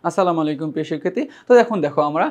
আসসালামু আলাইকুম প্রিয় শিক্ষার্থী। তো এখন দেখো আমরা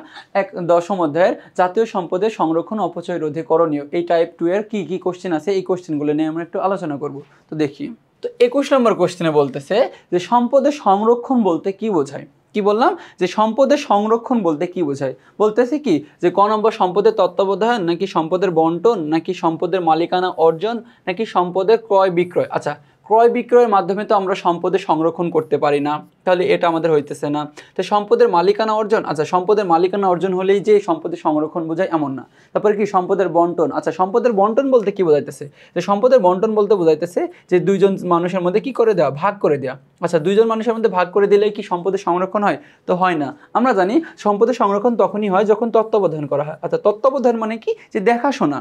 দশম অধ্যায়ের জাতীয় সম্পদের সংরক্ষণ অপচয় রোধে করণীয় এই টাইপ 2 এর কি কি কোশ্চেন আছে এই কোশ্চেনগুলো নিয়ে আমরা একটু আলোচনা করব। তো দেখি, তো 21 নম্বর কোশ্চেনে বলতেছে যে সম্পদের সংরক্ষণ বলতে কি বোঝায়। কি বললাম যে সম্পদের সংরক্ষণ বলতে কি বোঝায়, বলতেছে কি যে ক নম্বর সম্পদের তত্ত্বাবধান, নাকি সম্পদের বন্টন, নাকি সম্পদের মালিকানা অর্জন, নাকি সম্পদের ক্রয় বিক্রয়। আচ্ছা, ক্রয় বিক্রয়ের মাধ্যমে তো আমরা সম্পদের সংরক্ষণ করতে পারি না, তাহলে এটা আমাদের হইতেছে না। তো সম্পদের মালিকানা অর্জন, আচ্ছা সম্পদের মালিকানা অর্জন হলেই যে সম্পদের সংরক্ষণ বোঝায় এমন না। তারপরে কি সম্পদের বন্টন, আচ্ছা সম্পদের বন্টন বলতে কি বোঝাইতেছে, যে সম্পদের বন্টন বলতে বোঝাইতেছে যে দুইজন মানুষের মধ্যে কি করে দেওয়া, ভাগ করে দেওয়া। আচ্ছা দুইজন মানুষের মধ্যে ভাগ করে দিলেই কি সম্পদের সংরক্ষণ হয়? তো হয় না। আমরা জানি সম্পদের সংরক্ষণ তখনই হয় যখন তত্ত্বাবধান করা হয়। আচ্ছা তত্ত্বাবধান মানে কি, যে দেখাশোনা,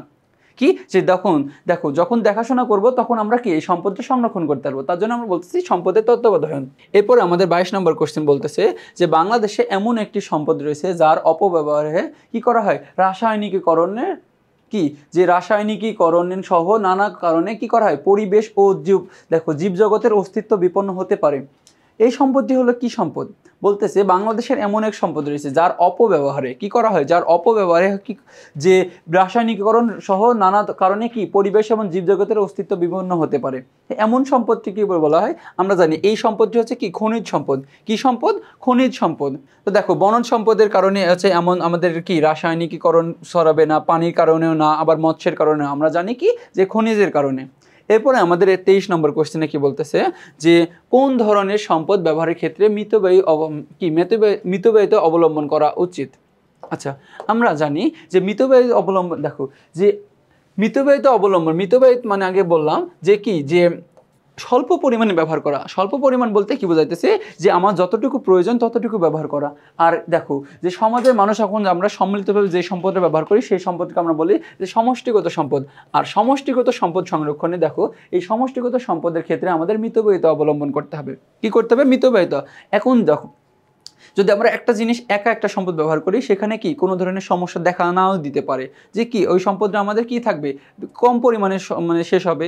কি যে যখন দেখাশোনা করব তখন আমরা কি এই সম্পদটা সংরক্ষণ করতে পারবো, তার জন্য আমরা বলতেছি সম্পদের তত্ত্বাবধান। এরপরে আমাদের 22 নম্বর কোশ্চেন বলতেছে যে বাংলাদেশে এমন একটি সম্পদ রয়েছে যার অপব্যবহারে কি করা হয়, রাসায়নিকীকরণের কি, যে রাসায়নিকীকরণ সহ নানা কারণে কি করা হয়, পরিবেশ ও জীবজগতের অস্তিত্ব বিপন্ন হতে পারে। এই সম্পদটি হলো কি সম্পদ, বলতেছে বাংলাদেশের এমন এক সম্পদ রয়েছে যার অপব্যবহারে কি করা হয়, যার অপব্যবহারে কি, যে রাসায়নিকীকরণ সহ নানা কারণে কি পরিবেশ এবং জীবজগতের অস্তিত্ব বিপন্ন হতে পারে। এমন সম্পদটি কি বলা হয়, আমরা জানি এই সম্পদটি হচ্ছে কি খনিজ সম্পদ। কি সম্পদ? খনিজ সম্পদ। তো দেখো বনজ সম্পদের কারণে আছে এমন আমাদের কি রাসায়নিকীকরণ সরাবে না, পানির কারণেও না, আবার মৎস্যের কারণেও, আমরা জানি কি যে খনিজের কারণে। এরপরে আমাদের 23 নম্বর কোশ্চেনে কি বলতেছে যে কোন ধরনের সম্পদ ব্যবহারের ক্ষেত্রে মিতব্যয়িতা অবলম্বন করা উচিত। আচ্ছা আমরা জানি যে মিতব্যয়িতা অবলম্বন, দেখো যে মিতব্যয়িতা অবলম্বন, মিতব্যয়িত মানে আগে বললাম যে কি, যে স্বল্প পরিমাণে ব্যবহার করা। স্বল্প পরিমাণ বলতে কি বোঝাইতেছে, যে আমার যতটুকু প্রয়োজন ততটুকু ব্যবহার করা। আর দেখো যে সমাজের মানুষ এখন আমরা সম্মিলিতভাবে যে সম্পদটা ব্যবহার করি সেই সম্পদকে আমরা বলি যে সমষ্টিগত সম্পদ। আর সমষ্টিগত সম্পদ সংরক্ষণে দেখো এই সমষ্টিগত সম্পদের ক্ষেত্রে আমাদের মিতব্যয়িতা অবলম্বন করতে হবে। কি করতে হবে? মিতব্যয়িতা। এখন দেখো যদি আমরা একটা জিনিস একটা সম্পদ ব্যবহার করি সেখানে কি কোনো ধরনের সমস্যা দেখা নাও দিতে পারে, যে কি ওই সম্পদটা আমাদের কি থাকবে, কম পরিমাণে মানে শেষ হবে।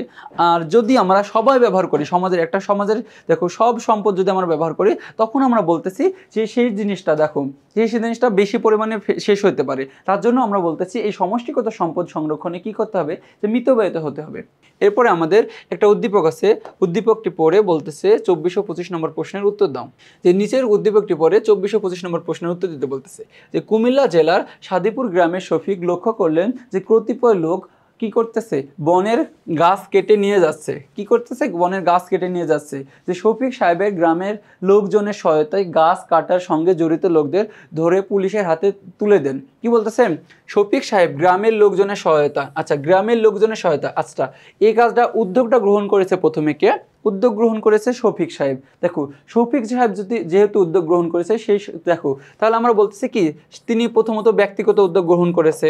আর যদি আমরা সবাই ব্যবহার করি, সমাজের দেখো সব সম্পদ যদি আমরা ব্যবহার করি তখন আমরা বলতেছি যে সেই জিনিসটা দেখো সেই জিনিসটা বেশি পরিমাণে শেষ হতে পারে। তার জন্য আমরা বলতেছি এই সমষ্টিগত সম্পদ সংরক্ষণে কি করতে হবে, যে মিতব্যয়িত হতে হবে। এরপরে আমাদের একটা উদ্দীপক আছে, উদ্দীপকটি পড়ে বলতেছে 24 ও 25 নম্বর প্রশ্নের উত্তর দাও। যে নিচের উদ্দীপকটি পড়ে 24 ও 25 নম্বর প্রশ্নের উত্তর দিতে বলতেছে যে কুমিল্লা জেলার সাদিপুর গ্রামের শফিক লক্ষ্য করলেন যে কতিপয় লোক কি করতেছে, বনের গাছ কেটে নিয়ে যাচ্ছে। কি করতেছে? বনের গাছ কেটে নিয়ে যাচ্ছে। যে শফিক সাহেবের গ্রামের লোকজনের সহায়তায় গাছ কাটার সঙ্গে জড়িত লোকদের ধরে পুলিশের হাতে তুলে দেন। কি বলতেছেন? শফিক সাহেব গ্রামের লোকজনের সহায়তা, আচ্ছা গ্রামের লোকজনের সহায়তা, আচ্ছা এই কাজটা উদ্যোগটা গ্রহণ করেছে প্রথমে কে? উদ্যোগ গ্রহণ করেছে শফিক সাহেব। দেখো শফিক সাহেব যেহেতু উদ্যোগ গ্রহণ করেছে সেই দেখো তাহলে আমরা বলতেছি কি তিনি প্রথমত ব্যক্তিগত উদ্যোগ গ্রহণ করেছে।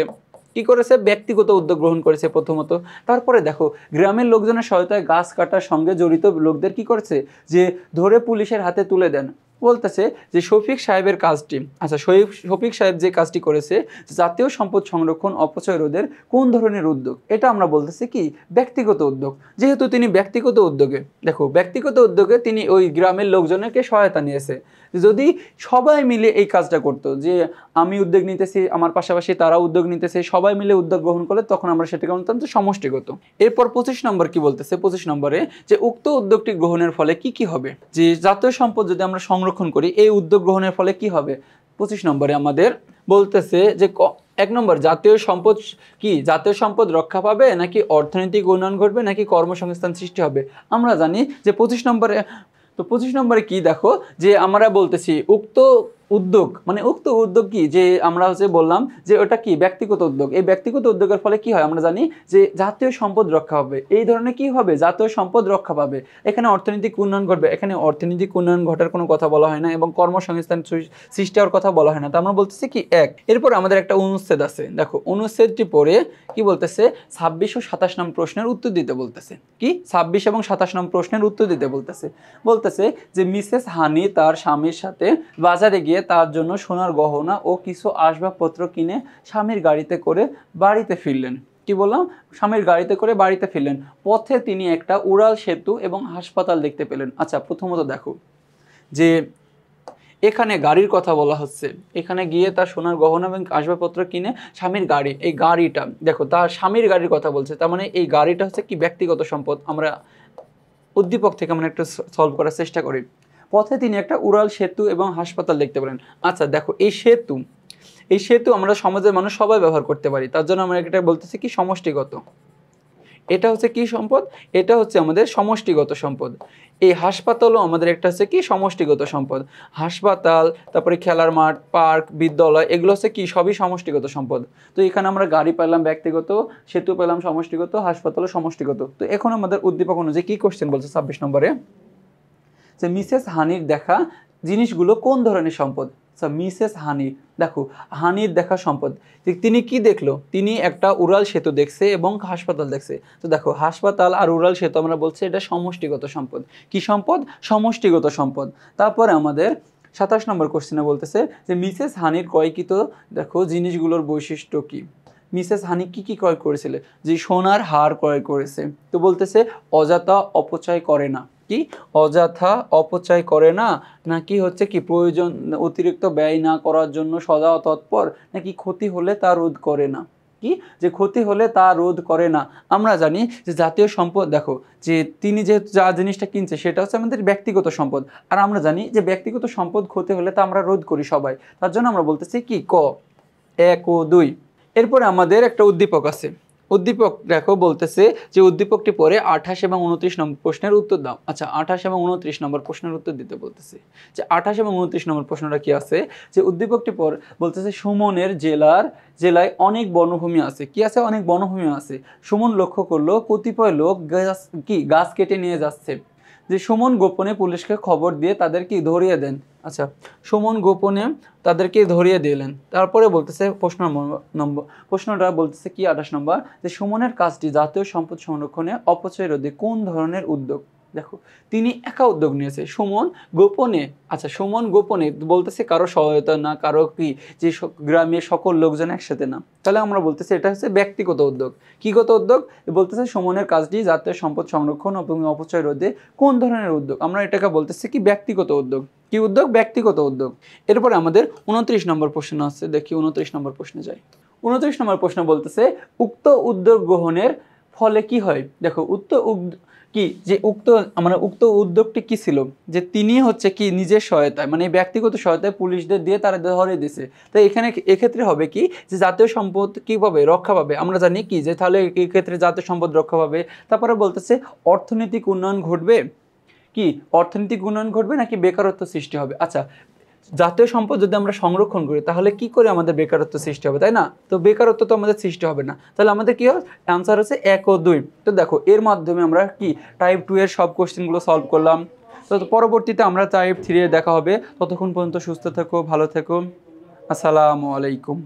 কি করেছে? ব্যক্তিগত উদ্যোগ গ্রহণ করেছে প্রথমত। তারপরে দেখো গ্রামের লোকজনের সহায়তায় গাছ কাটার সঙ্গে জড়িত লোকদের কি করেছে, যে ধরে পুলিশের হাতে তুলে দেন। বলতেছে যে শফিক সাহেবের কাজটি, আচ্ছা শফিক সাহেব যে কাজটি করেছে জাতীয় সম্পদ সংরক্ষণ অপচয় রোধের কোন ধরনের উদ্যোগ, এটা আমরা বলতেছি কি ব্যক্তিগত উদ্যোগ। যেহেতু তিনি ব্যক্তিগত উদ্যোগে, দেখো ব্যক্তিগত উদ্যোগে তিনি ওই গ্রামের লোকজনকে সহায়তা নিয়েছে। যদি সবাই মিলে এই কাজটা করতো, যে আমি উদ্যোগ নিতেছি আমার পাশাপাশি তারা উদ্যোগ নিতেছে, সবাই মিলে উদ্যোগ গ্রহণ করলে তখন আমরা সেটাকে বলতাম যে সমষ্টিগত। এরপর 25 নম্বর কি বলতেছে, 25 নম্বরে যে উক্ত উদ্যোগটি গ্রহণের ফলে কি কি হবে, যে জাতীয় সম্পদ যদি আমরা সংরক্ষণ করি এই উদ্যোগ গ্রহণের ফলে কি হবে। 25 নম্বরে আমাদের বলতেছে যে 1 নম্বর জাতীয় সম্পদ কি, জাতীয় সম্পদ রক্ষা পাবে, নাকি অর্থনৈতিক উন্নয়ন ঘটবে, নাকি কর্মসংস্থান সৃষ্টি হবে। আমরা জানি যে 25 নম্বরে, তো 25 নম্বরে কি দেখো যে আমরা বলতেছি উক্ত উদ্যোগ, মানে উক্ত উদ্যোগ কি, যে আমরা হচ্ছে বললাম যে ওটা কি ব্যক্তিগত উদ্যোগ। এই ব্যক্তিগত উদ্যোগের ফলে কি হয় আমরা জানি যে জাতীয় সম্পদ রক্ষা হবে। এই ধরনের কি হবে, জাতীয় সম্পদ রক্ষা পাবে। এখানে অর্থনৈতিক উন্নয়ন ঘটবে, এখানে অর্থনৈতিক উন্নয়ন ঘটার কোনো কথা বলা হয় না, এবং কর্মসংস্থান সৃষ্টি হওয়ার কথা বলা হয় না। তো আমরা বলতেছি কি এক। এরপর আমাদের একটা অনুচ্ছেদ আছে, দেখো অনুচ্ছেদটি পড়ে কি বলতেছে 26 ও 27 নম্বর প্রশ্নের উত্তর দিতে বলতেছে। কি 26 এবং 27 নম্বর প্রশ্নের উত্তর দিতে বলতেছে যে মিসেস হানি তার স্বামীর সাথে বাজারে গিয়ে তার জন্য সোনার গহনা ও কিছু আসবাবপত্র কিনে স্বামীর গাড়িতে করে বাড়িতে ফিরলেন। কি বললাম? স্বামীর গাড়িতে করে বাড়িতে ফিরলেন। পথে তিনি একটা উড়াল সেতু এবং হাসপাতাল দেখতে পেলেন। আচ্ছা প্রথমত দেখো যে এখানে গাড়ির কথা বলা হচ্ছে, এখানে গিয়ে তার সোনার গহনা এবং আসবাবপত্র কিনে স্বামীর গাড়ি, এই গাড়িটা দেখো তার স্বামীর গাড়ির কথা বলছে, তার মানে এই গাড়িটা হচ্ছে কি ব্যক্তিগত সম্পদ। আমরা উদ্দীপক থেকে আমরা একটু সলভ করার চেষ্টা করি। পথে তিনি একটা উড়াল সেতু এবং হাসপাতাল দেখতে পেলেন। আচ্ছা দেখো এই সেতু আমরা সমাজের মানুষ সবাই ব্যবহার করতে পারি, তার জন্য আমরা এটা বলতেছি কি সমষ্টিগত। এটা হচ্ছে কি সম্পদ, এটা হচ্ছে আমাদের সমষ্টিগত সম্পদ। এই হাসপাতালও আমাদের একটা হচ্ছে কি সমষ্টিগত সম্পদ। হাসপাতাল, তারপরে খেলার মাঠ, পার্ক, বিদ্যালয়, এগুলো হচ্ছে কি সবই সমষ্টিগত সম্পদ। তো এখানে আমরা গাড়ি পেলাম ব্যক্তিগত, সেতু পেলাম সমষ্টিগত, হাসপাতালও সমষ্টিগত। তো এখন আমাদের উদ্দীপক অনুযায়ী কি কোশ্চেন বলছে 26 নম্বরে, যে মিসেস হানির দেখা জিনিসগুলো কোন ধরনের সম্পদ। মিসেস হানি, দেখো হানির দেখা সম্পদ, তিনি কি দেখলো, তিনি একটা উড়াল সেতু দেখছে এবং হাসপাতাল দেখছে। তো দেখো হাসপাতাল আর উড়াল সেতু আমরা বলছি এটা সমষ্টিগত সম্পদ। কি সম্পদ? সমষ্টিগত সম্পদ। তারপরে আমাদের 27 নম্বর কোশ্চেনে বলতেছে যে মিসেস হানির ক্রয়কৃত দেখো জিনিসগুলোর বৈশিষ্ট্য কি। মিসেস হানি কি কি ক্রয় করেছিল? যে সোনার হার ক্রয় করেছে। তো বলতেছে অযথা অপচয় করে না। কি অযথা অপচয় করে না, নাকি হচ্ছে কি প্রয়োজন অতিরিক্ত ব্যয় না করার জন্য সদা তৎপর, নাকি ক্ষতি হলে তা রোধ করে না। কি যে ক্ষতি হলে তা রোধ করে না। আমরা জানি যে জাতীয় সম্পদ, দেখো যে তিনি যে যা জিনিসটা কিনছে সেটা হচ্ছে আমাদের ব্যক্তিগত সম্পদ, আর আমরা জানি যে ব্যক্তিগত সম্পদ ক্ষতি হলে তা আমরা রোধ করি সবাই, তার জন্য আমরা বলতেছি কি ক 1 ও 2। এরপরে আমাদের একটা উদ্দীপক আছে। উদ্দীপক দেখো বলতেছে যে উদ্দীপকটি পরে 28 এবং 29 নম্বর প্রশ্নের উত্তর দাও। আচ্ছা 28 এবং 29 নম্বর প্রশ্নের উত্তর দিতে বলতেছে। যে 28 এবং 29 নম্বর প্রশ্নটা কি আছে, যে উদ্দীপকটি পর বলতেছে সুমনের জেলায় অনেক বনভূমি আছে। কি আছে? অনেক বনভূমি আছে। সুমন লক্ষ্য করলো কতিপয় লোক গাছ কেটে নিয়ে যাচ্ছে। যে সুমন গোপনে পুলিশকে খবর দিয়ে তাদের কি ধরিয়ে দেন। আচ্ছা সুমন গোপনে তাদেরকে ধরিয়ে দিলেন। তারপরে বলতেছে প্রশ্নটা বলতেছে কি 28 নম্বর, যে সুমনের কাজটি জাতীয় সম্পদ সংরক্ষণে অপচয় রোধে কোন ধরনের উদ্যোগ। দেখো তিনি একা উদ্যোগ নিয়েছে, সুমন গোপনে। আচ্ছা সুমন গোপনে বলতেছে কারো সহায়তা না, কারো কি যে গ্রামের সকল লোকজন একসাথে না, তাহলে আমরা বলতেছি এটা হচ্ছে ব্যক্তিগত উদ্যোগ। কিগত উদ্যোগ? বলতেছে সুমনের কাজটি জাতীয় সম্পদ সংরক্ষণ এবং অপচয় রোধে কোন ধরনের উদ্যোগ, আমরা এটাকে বলতেছি কি ব্যক্তিগত উদ্যোগ। কি উদ্যোগ? ব্যক্তিগত উদ্যোগ। এরপরে আমাদের 29 নম্বর প্রশ্ন আছে, দেখি 29 নম্বর প্রশ্নে যাই। 29 নম্বর প্রশ্ন বলতেছে উক্ত উদ্যোগ গ্রহণের ফলে কি হয়। দেখো উক্ত উদ্যোগটি কি ছিল, যে তিনি হচ্ছে কি নিজের সহায়তায় মানে ব্যক্তিগত সহায়তায় পুলিশদের দিয়ে তারা ধরে দিছে। তো এক্ষেত্রে হবে কি যে জাতীয় সম্পদ কি পাবে? রক্ষা পাবে। আমরা জানি কি যে তাহলে এই ক্ষেত্রে জাতীয় সম্পদ রক্ষা পাবে। তারপরে বলতেছে অর্থনৈতিক উন্নয়ন ঘটবে। কি অর্থনৈতিক উন্নয়ন ঘটবে নাকি বেকারত্ব সৃষ্টি হবে। আচ্ছা জাতীয় সম্পদ যদি আমরা সংরক্ষণ করি তাহলে কি করে আমাদের বেকারত্ব সৃষ্টি হবে, তাই না? তো বেকারত্ব তো আমাদের সৃষ্টি হবে না, তাহলে আমাদের কি হবে? অ্যান্সার হচ্ছে 1 ও 2। তো দেখো এর মাধ্যমে আমরা কি টাইপ 2 এর সব কোশ্চেনগুলো সলভ করলাম। তো পরবর্তীতে আমরা টাইপ 3 এ দেখা হবে। ততক্ষণ পর্যন্ত সুস্থ থেকো, ভালো থেকো। আসসালামু আলাইকুম।